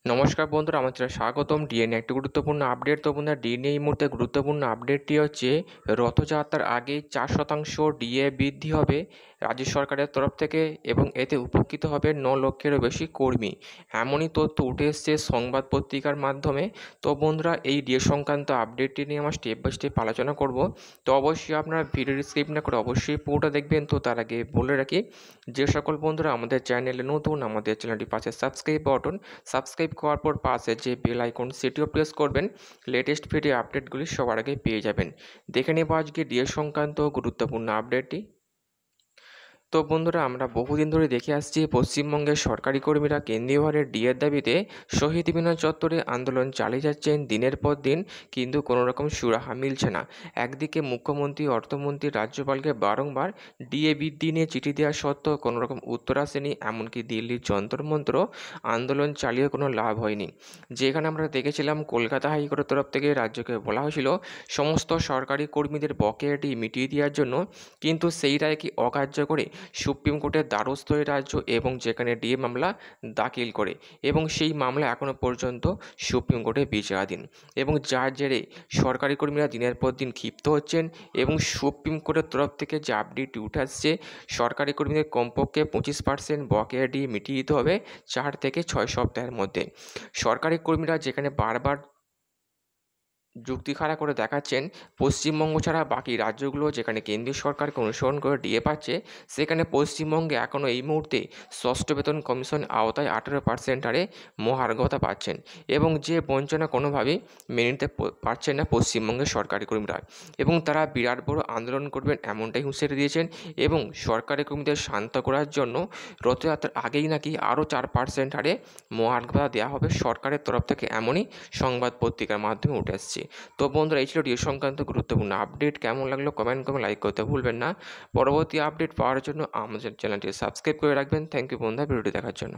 নমস্কার বন্ধুরা, আমার চ্যানেলে স্বাগতম। ডিএনএ একটি গুরুত্বপূর্ণ আপডেট। তো বন্ধুরা, ডিএনএ এই মুহূর্তে গুরুত্বপূর্ণ আপডেটটি হচ্ছে রথযাত্রার আগে 4% ডিএ বৃদ্ধি হবে রাজ্য সরকারের তরফ থেকে এবং এতে উপকৃত হবে 9 লক্ষেরও বেশি কর্মী। এমনই তথ্য উঠে এসছে সংবাদ পত্রিকার মাধ্যমে। তো বন্ধুরা, এই ডিএ সংক্রান্ত আপডেটটি নিয়ে আমরা স্টেপ বাই স্টেপ আলোচনা করব। তো অবশ্যই আপনারা ভিডিওটি স্কিপ না করে অবশ্যই পুরোটা দেখবেন। তো তার আগে বলে রাখি, যে সকল বন্ধুরা আমাদের চ্যানেলে নতুন, আমাদের চ্যানেলটি পাশে সাবস্ক্রাইব বাটন, সাবস্ক্রাইব করার পর পাশে যে বেল আইকন সেটিও প্রেস করবেন। লেটেস্ট ভিডিও আপডেটগুলি সবার আগে পেয়ে যাবেন। দেখে নেব আজকে ডিএ সংক্রান্ত গুরুত্বপূর্ণ আপডেটটি। তো বন্ধুরা, আমরা বহুদিন ধরে দেখে আসছি পশ্চিমবঙ্গের সরকারি কর্মীরা কেন্দ্রীয় হারে ডিএর দাবিতে শহীদ মিনার চত্বরে আন্দোলন চালিয়ে যাচ্ছেন দিনের পর দিন, কিন্তু কোনো রকম সুরাহা মিলছে না। একদিকে মুখ্যমন্ত্রী, অর্থমন্ত্রী, রাজ্যপালকে বারংবার ডিএ বৃদ্ধি নিয়ে চিঠি দেওয়া সত্ত্বেও কোনো রকম উত্তর আসেনি। এমনকি দিল্লির যন্তর মন্ত্র আন্দোলন চালিয়ে কোনো লাভ হয়নি। যেখানে আমরা দেখেছিলাম কলকাতা হাইকোর্টের তরফ থেকে রাজ্যকে বলা হয়েছিল সমস্ত সরকারি কর্মীদের বকেয়াটি মিটিয়ে দেওয়ার জন্য, কিন্তু সেই রায়কে অকার্য করে সুপ্রিম কোর্টের দ্বারস্থ হয়ে রাজ্য এবং যেখানে ডিএ মামলা দাখিল করে, এবং সেই মামলা এখনও পর্যন্ত সুপ্রিম কোর্টে বিচারাধীন, এবং যার জেরে সরকারি কর্মীরা দিনের পর দিন ক্ষিপ্ত হচ্ছেন এবং সুপ্রিম কোর্টের তরফ থেকে যে আপডেটটি উঠে আসছে, সরকারি কর্মীদের কমপক্ষে 25% বকেয়া ডিএ মিটিয়ে দিতে হবে 4 থেকে 6 সপ্তাহের মধ্যে। সরকারি কর্মীরা যেখানে বারবার যুক্তি খাড়া করে দেখাচ্ছেন পশ্চিমবঙ্গ ছাড়া বাকি রাজ্যগুলো যেখানে কেন্দ্রীয় সরকারকে অনুসরণ করে ডিএ পাচ্ছে, সেখানে পশ্চিমবঙ্গে এখনও এই মুহূর্তে ষষ্ঠ বেতন কমিশন আওতায় 18% হারে মহার্ঘতা পাচ্ছেন, এবং যে বঞ্চনা কোনোভাবেই মেনে নিতে পারছেন না পশ্চিমবঙ্গের সরকারি কর্মীরা, এবং তারা বিরাট বড় আন্দোলন করবেন এমনটাই হুঁশিয়ারি দিয়েছেন। এবং সরকারি কর্মীদের শান্ত করার জন্য রথযাত্রার আগেই নাকি আরও 4% হারে মহার্ঘতা দেওয়া হবে সরকারের তরফ থেকে, এমনই সংবাদ পত্রিকার মাধ্যমে উঠে আসছে। তো বন্ধুরা, এই ছিল ডিএ সংক্রান্ত গুরুত্বপূর্ণ আপডেট। কেমন লাগলো কমেন্ট করে লাইক করতে ভুলবেন না। পরবর্তী আপডেট পাওয়ার জন্য আমাদের চ্যানেলটি সাবস্ক্রাইব করে রাখবেন। থ্যাংক ইউ বন্ধুরা ভিডিওটি দেখার জন্য।